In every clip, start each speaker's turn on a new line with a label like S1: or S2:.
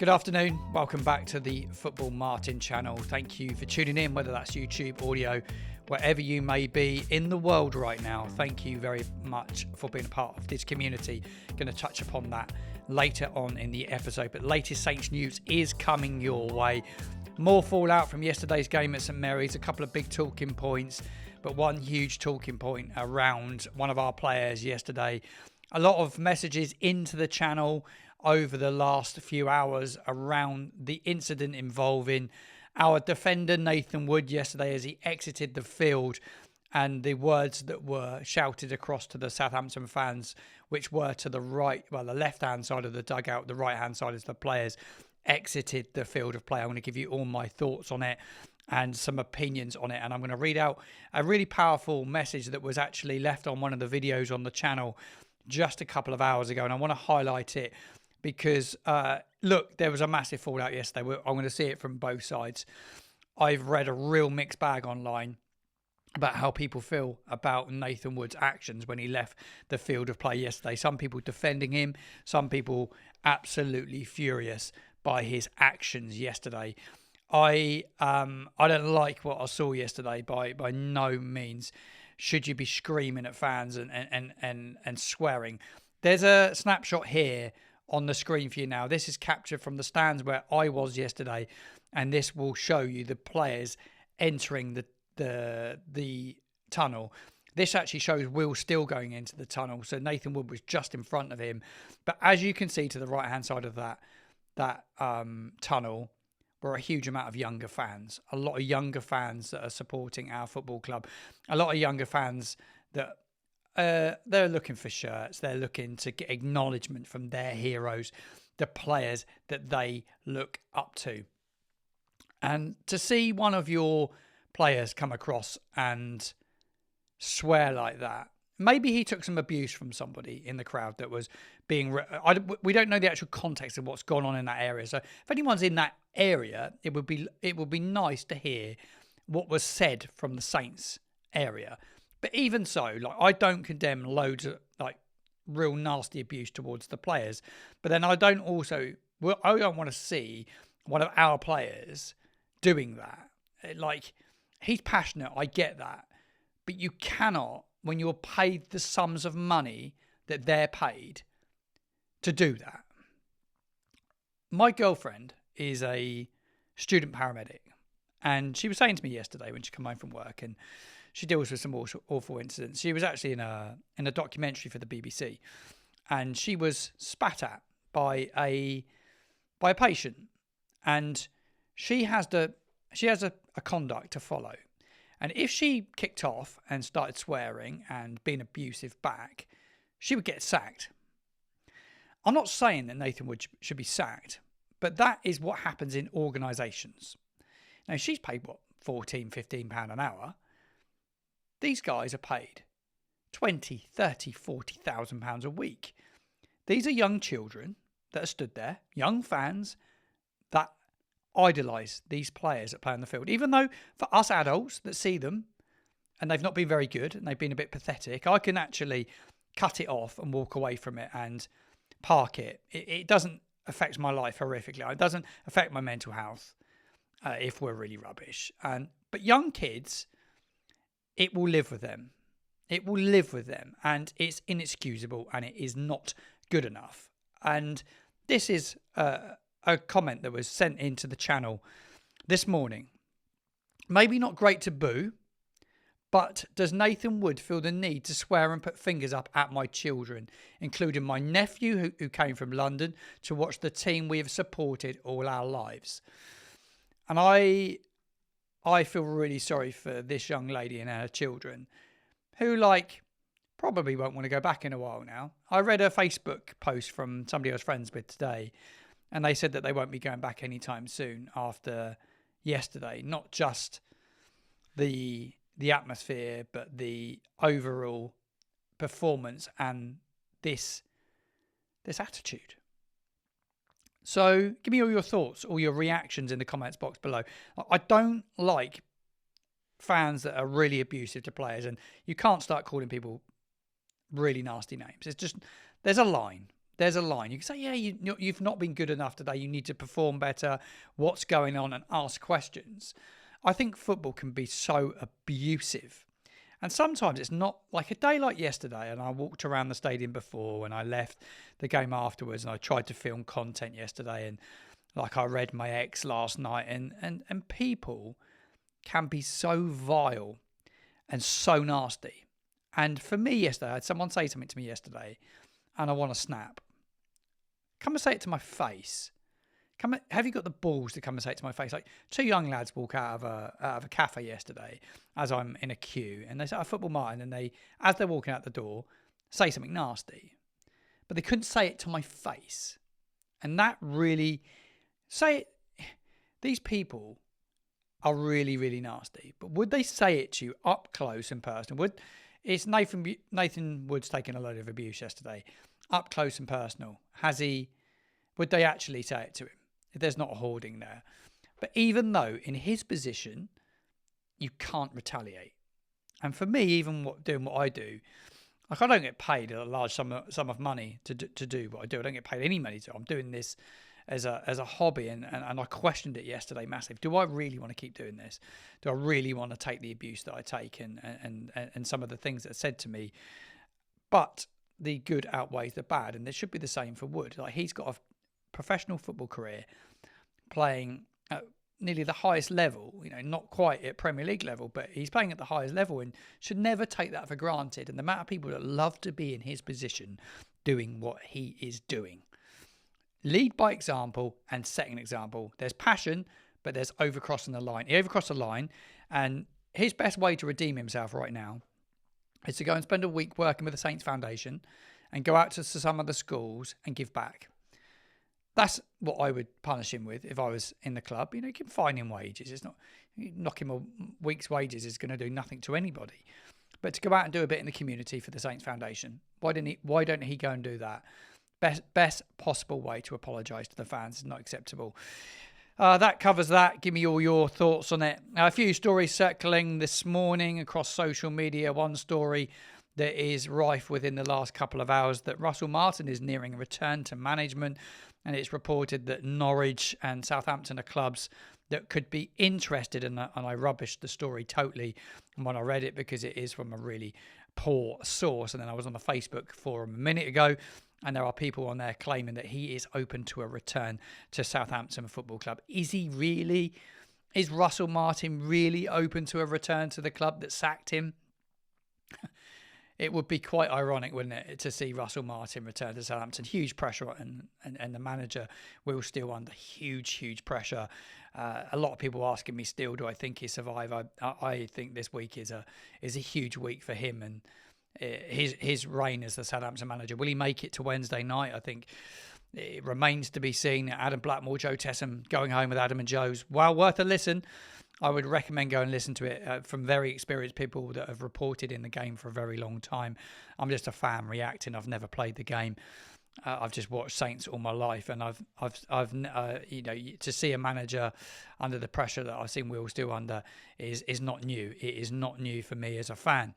S1: Good afternoon. Welcome back to the Football Martin channel. Thank you for tuning in, whether that's YouTube, audio, wherever you may be in the world right now. Thank you very much for being a part of this community. Going to touch upon that later on in the episode, but latest Saints news is coming your way. More fallout from yesterday's game at St Mary's, a couple of big talking points, but one huge talking point around one of our players yesterday. A lot of messages into the channel over the last few hours around the incident involving our defender Nathan Wood yesterday as he exited the field, and the words that were shouted across to the Southampton fans, which were to the right, well, the left-hand side of the dugout, the right-hand side as the players exited the field of play. I'm going to give you all my thoughts on it and some opinions on it, and I'm going to read out a really powerful message that was actually left on one of the videos on the channel just a couple of hours ago, and I want to highlight it because, look, there was a massive fallout yesterday. I'm going to see it from both sides. I've read a real mixed bag online about how people feel about Nathan Wood's actions when he left the field of play yesterday. Some people defending him, some people absolutely furious by his actions yesterday. I don't like what I saw yesterday by no means. Should you be screaming at fans and swearing? There's a snapshot here on the screen for you now. This is captured from the stands where I was yesterday, and this will show you the players entering the tunnel. This actually shows Will still going into the tunnel, so Nathan Wood was just in front of him. But as you can see to the right hand side of that tunnel were a huge amount of younger fans, a lot of younger fans that are supporting our football club, a lot of younger fans that they're looking for shirts. They're looking to get acknowledgement from their heroes, the players that they look up to. And to see one of your players come across and swear like that, maybe he took some abuse from somebody in the crowd that was being... we don't know the actual context of what's gone on in that area. So if anyone's in that area, it would be nice to hear what was said from the Saints area. But even so, like, I don't condemn loads of like real nasty abuse towards the players. But then I don't want to see one of our players doing that. Like, he's passionate, I get that. But you cannot, when you're paid the sums of money that they're paid, to do that. My girlfriend is a student paramedic, and she was saying to me yesterday when she came home from work, and she deals with some awful incidents. She was actually in a documentary for the BBC, and she was spat at by a patient, and she has a conduct to follow. And if she kicked off and started swearing and being abusive back, she would get sacked. I'm not saying that Nathan Wood should be sacked, but that is what happens in organisations. Now, she's paid, what, £14, £15 an hour? These guys are paid 20, 30, 40,000 pounds a week. These are young children that are stood there, young fans that idolise these players that play on the field. Even though for us adults that see them and they've not been very good and they've been a bit pathetic, I can actually cut it off and walk away from it and park it. It doesn't affect my life horrifically. It doesn't affect my mental health if we're really rubbish. But young kids, it will live with them. It will live with them, and it's inexcusable, and it is not good enough. And this is a comment that was sent into the channel this morning. Maybe not great to boo, but does Nathan Wood feel the need to swear and put fingers up at my children, including my nephew who came from London to watch the team we have supported all our lives? And I feel really sorry for this young lady and her children who, like, probably won't want to go back in a while now. I read a Facebook post from somebody I was friends with today, and they said that they won't be going back anytime soon after yesterday. Not just the atmosphere, but the overall performance and this attitude. So give me all your thoughts, all your reactions in the comments box below. I don't like fans that are really abusive to players, and you can't start calling people really nasty names. It's just, there's a line. there's a line. You can say, yeah, you've not been good enough today. You need to perform better. What's going on? And ask questions. I think football can be so abusive. And sometimes it's not like a day like yesterday. And I walked around the stadium before and I left the game afterwards and I tried to film content yesterday. And like I read my ex last night and people can be so vile and so nasty. And for me yesterday, I had someone say something to me yesterday and I want to snap. Come and say it to my face. Have you got the balls to come and say it to my face? Like 2 young lads walk out of a cafe yesterday as I'm in a queue and they say, Football Martin, and they, as they're walking out the door, say something nasty. But they couldn't say it to my face. And that really, these people are really, really nasty. But would they say it to you up close and personal? It's Nathan Wood's taken a load of abuse yesterday. Up close and personal. Would they actually say it to him? If there's not a hoarding there. But even though in his position, you can't retaliate. And for me, even doing what I do, like I don't get paid a large sum of money to do what I do. I don't get paid any money to. I'm doing this as a hobby, and I questioned it yesterday massive. Do I really want to keep doing this? Do I really want to take the abuse that I take and some of the things that are said to me? But the good outweighs the bad, and it should be the same for Wood. Like he's got a professional football career playing at nearly the highest level, not quite at Premier League level, but he's playing at the highest level and should never take that for granted. And the amount of people that love to be in his position doing what he is doing. Lead by example and set an example. There's passion, but there's overcrossing the line. He overcrossed the line, and his best way to redeem himself right now is to go and spend a week working with the Saints Foundation and go out to some of the schools and give back. That's what I would punish him with if I was in the club. You can fine him wages. It's not knock him a week's wages is going to do nothing to anybody. But to go out and do a bit in the community for the Saints Foundation, why don't he go and do that? Best possible way to apologise to the fans is not acceptable. That covers that. Give me all your thoughts on it. A few stories circling this morning across social media. One story that is rife within the last couple of hours that Russell Martin is nearing a return to management. And it's reported that Norwich and Southampton are clubs that could be interested in that. And I rubbished the story totally when I read it because it is from a really poor source. And then I was on the Facebook forum a minute ago, and there are people on there claiming that he is open to a return to Southampton Football Club. Is he really? Is Russell Martin really open to a return to the club that sacked him? It would be quite ironic, wouldn't it, to see Russell Martin return to Southampton. Huge pressure, and the manager will still under huge pressure. A lot of people asking me still, do I think he survive? I think this week is a huge week for him and his reign as the Southampton manager. Will he make it to Wednesday night? I think it remains to be seen. Adam Blackmore, Joe Tessam, Going Home with Adam and Joe's. Well worth a listen. I would recommend go and listen to it from very experienced people that have reported in the game for a very long time. I'm just a fan reacting. I've never played the game. I've just watched Saints all my life, and I've to see a manager under the pressure that I've seen Will still under is not new. It is not new for me as a fan.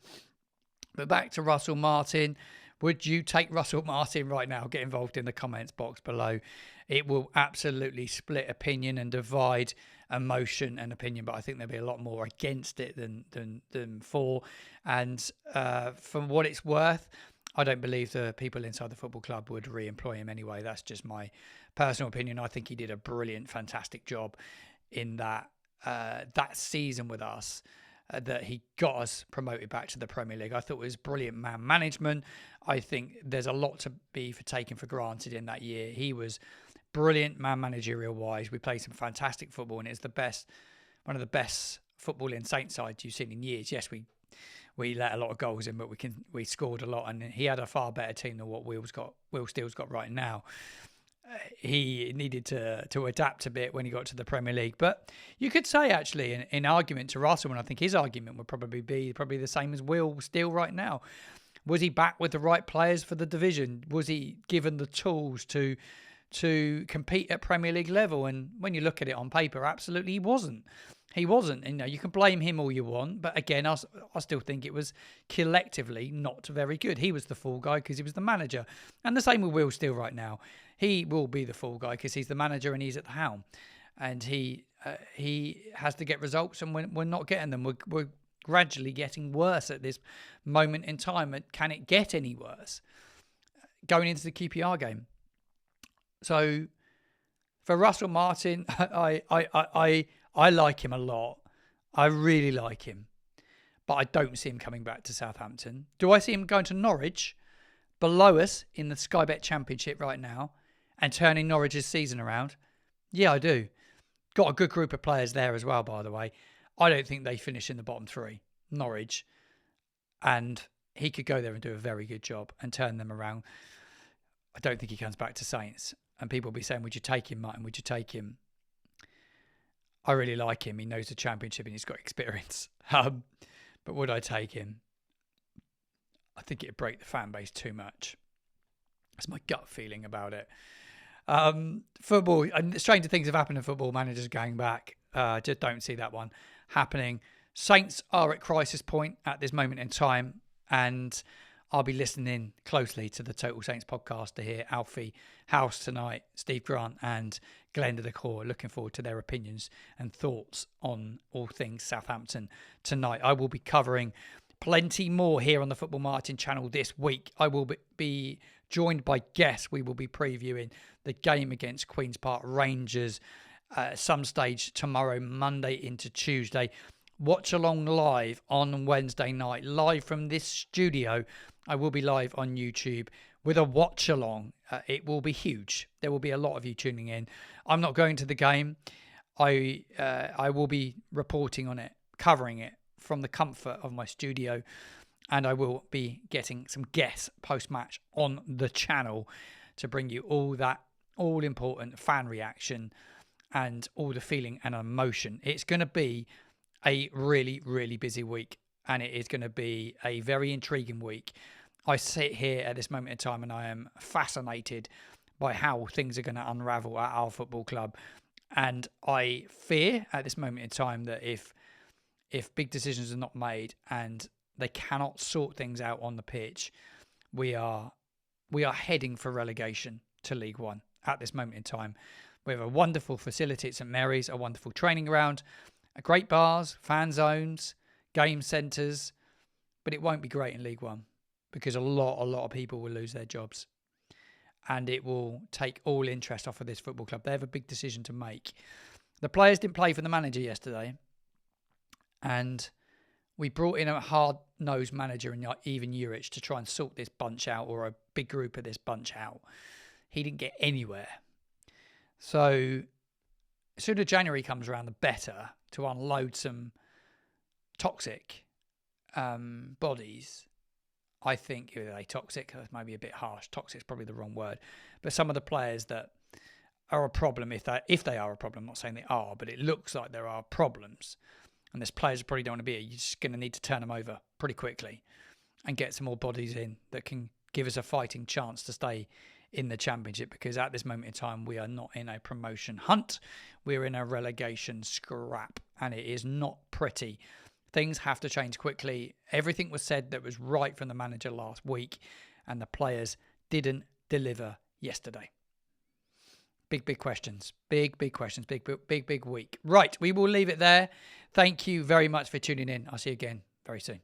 S1: But back to Russell Martin. Would you take Russell Martin right now? Get involved in the comments box below. It will absolutely split opinion and divide emotion and opinion, but I think there'll be a lot more against it than for. And from what it's worth, I don't believe the people inside the football club would re-employ him anyway. That's just my personal opinion. I think he did a brilliant, fantastic job in that season with us. That he got us promoted back to the Premier League. I thought it was brilliant man management. I think there's a lot to be taken for granted in that year. He was brilliant man managerial wise. We played some fantastic football, and it's one of the best footballing Saints sides you've seen in years. Yes, we let a lot of goals in, but we scored a lot, and he had a far better team than what Will Steele's got right now. He needed to adapt a bit when he got to the Premier League. But you could say, actually, in argument to Russell, and I think his argument would probably be the same as Will Steele right now. Was he back with the right players for the division? Was he given the tools to compete at Premier League level? And when you look at it on paper, absolutely he wasn't. He wasn't. You can blame him all you want, but again, I still think it was collectively not very good. He was the fall guy because he was the manager. And the same with Will Steele right now. He will be the fall guy because he's the manager and he's at the helm. And he has to get results, and we're not getting them. We're gradually getting worse at this moment in time. Can it get any worse? Going into the QPR game. So for Russell Martin, I like him a lot. I really like him. But I don't see him coming back to Southampton. Do I see him going to Norwich, below us in the Sky Bet Championship right now, and turning Norwich's season around? Yeah, I do. Got a good group of players there as well, by the way. I don't think they finish in the bottom three, Norwich. And he could go there and do a very good job and turn them around. I don't think he comes back to Saints. And people will be saying, would you take him, Martin? Would you take him? I really like him. He knows the Championship and he's got experience. But would I take him? I think it'd break the fan base too much. That's my gut feeling about it. Football, and stranger things have happened in football. Managers going back. Just don't see that one happening. Saints are at crisis point at this moment in time, and I'll be listening closely to the Total Saints podcast to hear Alfie House tonight, Steve Grant and Glenda the Core. Looking forward to their opinions and thoughts on all things Southampton tonight. I will be covering plenty more here on the Football Martin channel this week. I will be joined by guests. We will be previewing the game against Queen's Park Rangers some stage tomorrow, Monday into Tuesday. Watch along live on Wednesday night, live from this studio. I will be live on YouTube with a watch along. It will be huge. There will be a lot of you tuning in. I'm not going to the game. I will be reporting on it, covering it from the comfort of my studio, and I will be getting some guests post-match on the channel to bring you all that all-important fan reaction and all the feeling and emotion. It's going to be a really, really busy week, and it is going to be a very intriguing week. I sit here at this moment in time and I am fascinated by how things are going to unravel at our football club. And I fear at this moment in time that if big decisions are not made and they cannot sort things out on the pitch, we are heading for relegation to League One at this moment in time. We have a wonderful facility at St Mary's, a wonderful training ground, great bars, fan zones, game centres, but it won't be great in League One because a lot of people will lose their jobs, and it will take all interest off of this football club. They have a big decision to make. The players didn't play for the manager yesterday, and we brought in a hard-nosed manager in Ivan Juric to try and sort this bunch out, or a big group of this bunch out. He didn't get anywhere. So as soon as January comes around, the better, to unload some toxic bodies. I think, are they toxic? That's maybe a bit harsh. Toxic is probably the wrong word. But some of the players that are a problem, if they are a problem, I'm not saying they are, but it looks like there are problems. And there's players who probably don't want to be here. You're just going to need to turn them over pretty quickly and get some more bodies in that can give us a fighting chance to stay in the Championship, because at this moment in time, we are not in a promotion hunt. We're in a relegation scrap, and it is not pretty. Things have to change quickly. Everything was said that was right from the manager last week, and the players didn't deliver yesterday. Big questions. Big questions. Big week. Right, we will leave it there. Thank you very much for tuning in. I'll see you again very soon.